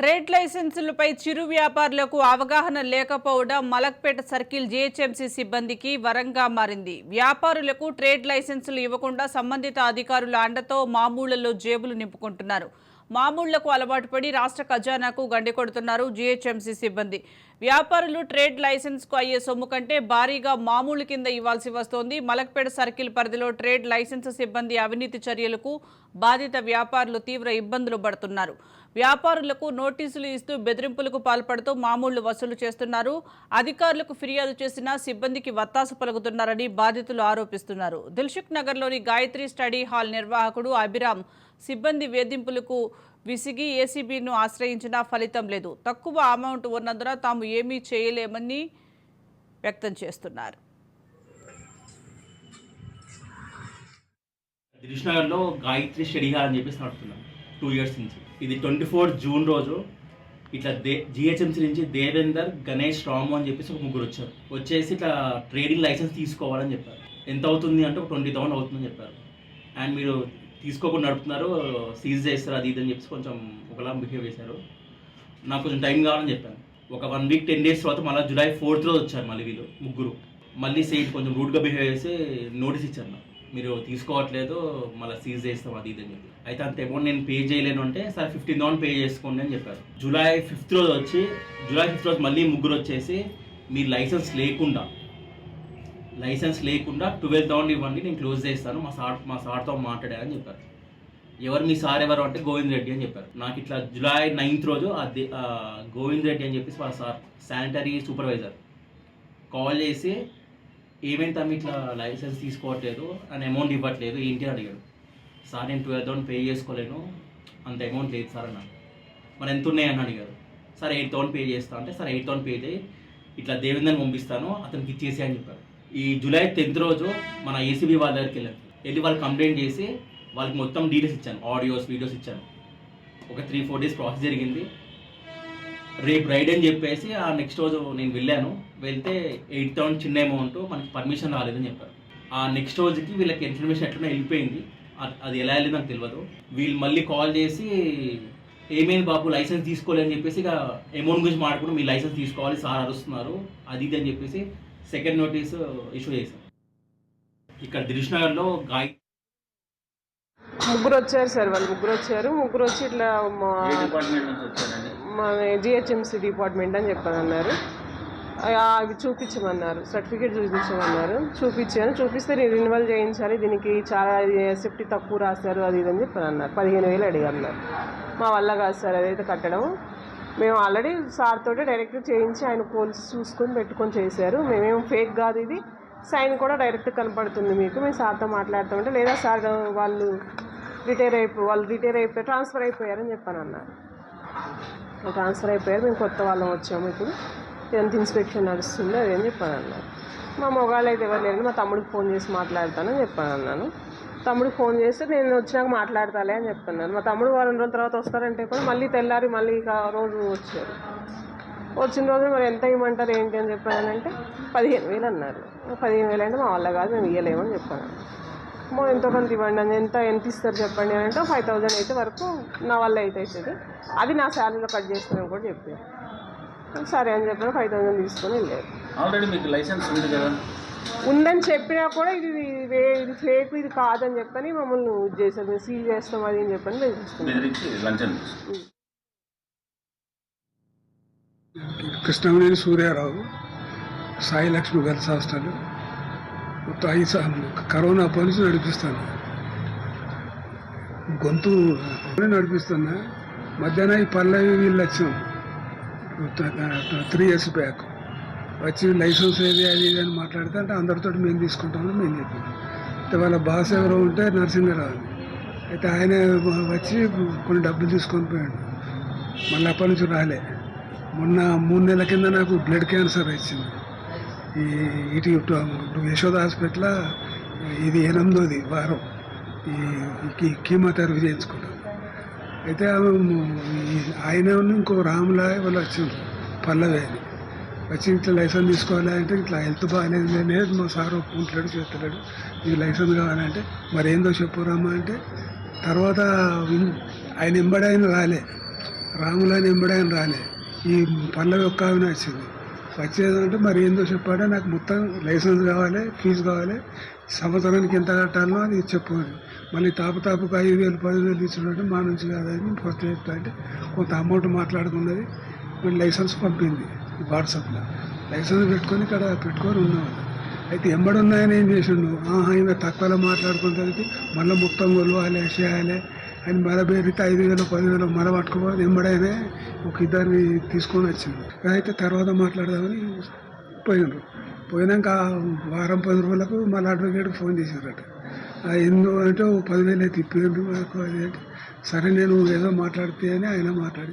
Trade లైసెన్సులపై చిరు వ్యాపారులకు అవగాహన లేకపోవడం మలక్పేట సర్కిల్ జీహెచ్ఎంసీ సిబ్బందికి వరంగా మారింది. వ్యాపారులకు ట్రేడ్ లైసెన్సులు ఇవ్వకుండా సంబంధిత అధికారుల అండతో మామూళ్లలో జేబులు నింపుకుంటున్నారు. మామూళ్లకు అలవాటు పడి రాష్ట్ర ఖజానాకు గండి కొడుతున్నారు జీహెచ్ఎంసీ సిబ్బంది. వ్యాపారులు ట్రేడ్ లైసెన్స్కు అయ్యే సొమ్ము కంటే భారీగా మామూలు కింద ఇవ్వాల్సి వస్తోంది. మలక్పేట సర్కిల్ పరిధిలో ట్రేడ్ లైసెన్స్ సిబ్బంది అవినీతి చర్యలకు బాధిత వ్యాపారులు తీవ్ర ఇబ్బందులు పడుతున్నారు. వ్యాపారులకు నోటీసులు ఇస్తూ బెదిరింపులకు పాల్పడుతూ మామూళ్లు వసూలు చేస్తున్నారు. అధికారులకు ఫిర్యాదు చేసినా సిబ్బందికి వత్తాసు పలుకుతున్నారని బాధితులు ఆరోపిస్తున్నారు. దిల్సుఖ్ నగర్లోని గాయత్రి స్టడీ హాల్ నిర్వాహకుడు అభిరామ్ సిబ్బంది వేధింపులకు విసిగి ఏసీబీను ఆశ్రయించినా ఫలితం లేదు. తక్కువ అమౌంట్ ఉన్నందున తాము ఏమీ చేయలేమని వ్యక్తం చేస్తున్నారు. దిల్సుఖ్ నగర్లో గాయత్రి స్టడీ హాల్ అని చెప్పేసి నడుపుతున్నాం 2 years నుంచి. ఇది 24 జూన్ రోజు ఇట్లా జిహెచ్ఎంసీ నుంచి దేవేందర్, గణేష్, రాము అని చెప్పేసి ఒక ముగ్గురు వచ్చారు. వచ్చేసి ఇట్లా ట్రేడింగ్ లైసెన్స్ తీసుకోవాలని చెప్పారు. ఎంత అవుతుంది అంటే ఒక 20,000 అవుతుందని చెప్పారు. అండ్ మీరు తీసుకోకుండా నడుపుతున్నారు, సీజ్ చేస్తారు, అది ఇది అని చెప్పేసి కొంచెం ఒకలా బిహేవ్ చేశారు. నాకు కొంచెం టైం కావాలని చెప్పాను. ఒక 1 week 10 days తర్వాత మళ్ళీ July 4th రోజు వచ్చారు మళ్ళీ వీళ్ళు ముగ్గురు. మళ్ళీ సేమ్ కొంచెం రూడ్గా బిహేవ్ చేసి నోటీస్ ఇచ్చారు నాకు, మీరు తీసుకోవట్లేదు, మళ్ళీ సీజ్ చేస్తాం, అది ఇది అని చెప్పి. అయితే అంత అమౌంట్ నేను పే చేయలేను అంటే సరే 15,000 పే చేసుకోండి అని చెప్పారు. July 5th రోజు వచ్చి July 5th రోజు మళ్ళీ ముగ్గురు వచ్చేసి మీ లైసెన్స్ లేకుండా 12,000 ఇవ్వండి, నేను క్లోజ్ చేస్తాను, మా సార్తో మాట్లాడారని చెప్పారు. ఎవరు మీ సార్ ఎవరు అంటే గోవింద్ రెడ్డి అని చెప్పారు. నాకు ఇట్లా July 9th రోజు గోవింద్ రెడ్డి అని చెప్పేసి వాళ్ళ సార్ శానిటరీ సూపర్వైజర్ కాల్ చేసి ఏమైంది తమ్మి ఇట్లా లైసెన్స్ తీసుకోవట్లేదు అని అమౌంట్ ఇవ్వట్లేదు ఏంటి అని అడిగాడు. సార్ నేను 12,000 పే చేసుకోలేను, అంత అమౌంట్ లేదు సార్ అన్నాను. మరి ఎంత ఉన్నాయని అడిగారు. సార్ 8,000 పే చేస్తా అంటే సార్ 8,000 పే చేయి, ఇట్లా దేవేందర్ని పంపిస్తాను అతనికి ఇచ్చేసి అని చెప్పారు. ఈ July 10th రోజు మన ఏసీబీ వాళ్ళ దగ్గరికి వెళ్ళి వాళ్ళు కంప్లైంట్ చేసి వాళ్ళకి మొత్తం డీటెయిల్స్ ఇచ్చాను, ఆడియోస్, వీడియోస్ ఇచ్చాను. ఒక 3-4 days ప్రాసెస్ జరిగింది. రేపు రైడ్ అని చెప్పేసి ఆ నెక్స్ట్ రోజు నేను వెళ్ళాను. వెళ్తే 8,000 చిన్న అమౌంట్, మనకి పర్మిషన్ రాలేదని చెప్పారు. ఆ నెక్స్ట్ రోజుకి వీళ్ళకి ఇన్ఫర్మేషన్ ఎట్లనే వెళ్ళిపోయింది, అది ఎలా వెళ్ళింది నాకు తెలియదు. వీళ్ళు మళ్ళీ కాల్ చేసి ఏమైంది బాబు లైసెన్స్ తీసుకోలేదని చెప్పేసి ఇక అమౌంట్ గురించి మాట్లాడుకుంటూ మీ లైసెన్స్ తీసుకోవాలి, సార్ అరుస్తున్నారు, అది ఇది అని చెప్పేసి సెకండ్ నోటీస్ ఇష్యూ చేశాం. ఇక్కడ దిల్సుఖ్ నగర్లో ముగ్గురు వచ్చారు సార్. వాళ్ళు ముగ్గురు వచ్చి ఇట్లా మా జిహెచ్ఎంసీ డిపార్ట్మెంట్ అని చెప్పానన్నారు. అవి చూపించమన్నారు, సర్టిఫికేట్ చూపించమన్నారు. చూపిస్తే నేను రినివల్ చేయించాలి, దీనికి చాలా సేఫ్టీ తక్కువ రాశారు, అది ఇది అని చెప్పానన్నారు. 15,000 అడిగారు. మా వల్ల కాదు సార్ అదైతే కట్టడం. మేము ఆల్రెడీ సార్ తోటి డైరెక్ట్ చేయించి ఆయన పోల్స్ చూసుకొని పెట్టుకొని చేశారు. మేమేం ఫేక్ కాదు, ఇది సైన్ కూడా డైరెక్ట్ కనపడుతుంది మీకు, మేము సార్తో మాట్లాడుతుంటే లేదా సార్ వాళ్ళు రిటైర్ అయిపోయి ట్రాన్స్ఫర్ అయిపోయారని చెప్పానన్నారు. ట్రాన్స్ఫర్ అయిపోయారు, మేము కొత్త వాళ్ళం వచ్చాము, ఇప్పుడు ఇదంతా ఇన్స్పెక్షన్ నడుస్తుంది అది అని చెప్పానన్నారు. మా మొగాళ్ళు అయితే ఎవరు లేరు, మా తమ్ముడికి ఫోన్ చేసి మాట్లాడతానని చెప్పానన్నాను. తమ్ముడికి ఫోన్ చేస్తే నేను వచ్చినాక మాట్లాడతాలే అని చెప్తున్నాను. మా తమ్ముడు 2 రోజుల తర్వాత వస్తారంటే కూడా మళ్ళీ తెల్లారి మళ్ళీ రోజు వచ్చారు. వచ్చిన రోజు మరి ఎంత ఇవ్వమంటారు ఏంటి అని చెప్పానంటే 15,000 అన్నారు. 15,000 అంటే మా వల్ల కాదు, మేము ఇవ్వలేమని చెప్పాను. ఎంతో కొంత ఇవ్వండి అని, ఎంత ఇస్తారు చెప్పండి అని అంటే 5,000 అయితే వరకు నా వల్ల అయితే అవుతుంది, అది నా శాలరీలో కట్ చేస్తానని కూడా చెప్పారు. సరే అని చెప్పిన 5,000 తీసుకొని వెళ్ళారు. ఆల్రెడీ మీకు లైసెన్స్ ఉంది కదా, ఉందని చెప్పినా కూడా ఇది ఫేక్, ఇది కాదని చెప్పని మమ్మల్ని చేశారు. మేము సీల్ చేస్తాం అది అని చెప్పని బెదిరిస్తున్నాం. కృష్ణమనేని సూర్యారావు, సాయి లక్ష్మి గర్ల్స్ హాస్టల్. మొత్తం 5 కరోనా పోలీసు నడిపిస్తాను, గొంతు నడిపిస్తున్నా. మధ్యాహ్నం ఈ పల్లవి వీళ్ళు వచ్చాం 3 years బ్యాక్. వచ్చి లైసెన్స్ ఏది అది ఇది అని మాట్లాడితే అంటే అందరితో మేము తీసుకుంటామని మేము చెప్పాం. అయితే వాళ్ళ బాస్ ఎవరో ఉంటే నరసింహరావు, అయితే ఆయన వచ్చి కొన్ని డబ్బులు తీసుకొని పోయాడు. మళ్ళీ అప్పటి నుంచి రాలే. మొన్న 3 నెలల కింద నాకు బ్లడ్ క్యాన్సర్ వచ్చింది. ఇటు యశోద హాస్పిటల్ ఇది 8వ వారం ఈ కీమోథెరపీ చేయించుకుంటాను. అయితే ఆయన ఇంకో రాములా వాళ్ళు వచ్చింది పల్లవి అని వచ్చి ఇట్లా లైసెన్స్ తీసుకోవాలి అంటే ఇట్లా హెల్త్ బాగాలేదు లేదు, మా సార్ ఒప్పుకుంటాడు చేస్తలేడు, ఇది లైసెన్స్ కావాలంటే మరి ఏందో చెప్పురామా అంటే తర్వాత ఆయన వెంబడి ఆయన రాములని ఎంబడే అని రాలే, ఈ పల్లవి ఒక్క ఆమె వచ్చింది. వచ్చేదంటే మరి ఏందో చెప్పాడే, నాకు మొత్తం లైసెన్స్ కావాలి, ఫీజు కావాలి, సంవత్సరానికి ఎంత కట్టాలనో అది చెప్పాలి. మళ్ళీ తాపుకు 5,000 10,000 ఇచ్చినట్టు మా నుంచి కాదని ఫస్ట్ చెప్తా అంటే కొంత అమౌంట్ మాట్లాడుకున్నది. మళ్ళీ లైసెన్స్ పంపింది వాట్సాప్లో. లైసెన్స్ పెట్టుకొని ఇక్కడ పెట్టుకొని ఉన్నాం. అయితే ఎంబడున్నాయని ఏం చేసిండు, ఈమె తక్కువలో మాట్లాడుకుంటుంది, మళ్ళీ మొత్తం కొలవాలి చేయాలి అని మళ్ళీ బేరితే 5,000 10,000 మళ్ళీ పట్టుకోవాలి. ఎంబడైనా ఒక ఇద్దరిని తీసుకొని వచ్చిండు. అయితే తర్వాత మాట్లాడదామని పోయినాక వారం 10 రోజులకు మళ్ళీ అడ్వకేట్కి ఫోన్ చేశారట. ఎందుకు అంటే 10,000 తిప్పిండు నాకు అది అంటే, సరే నేను ఏదో మాట్లాడితే అని ఆయన మాట్లాడి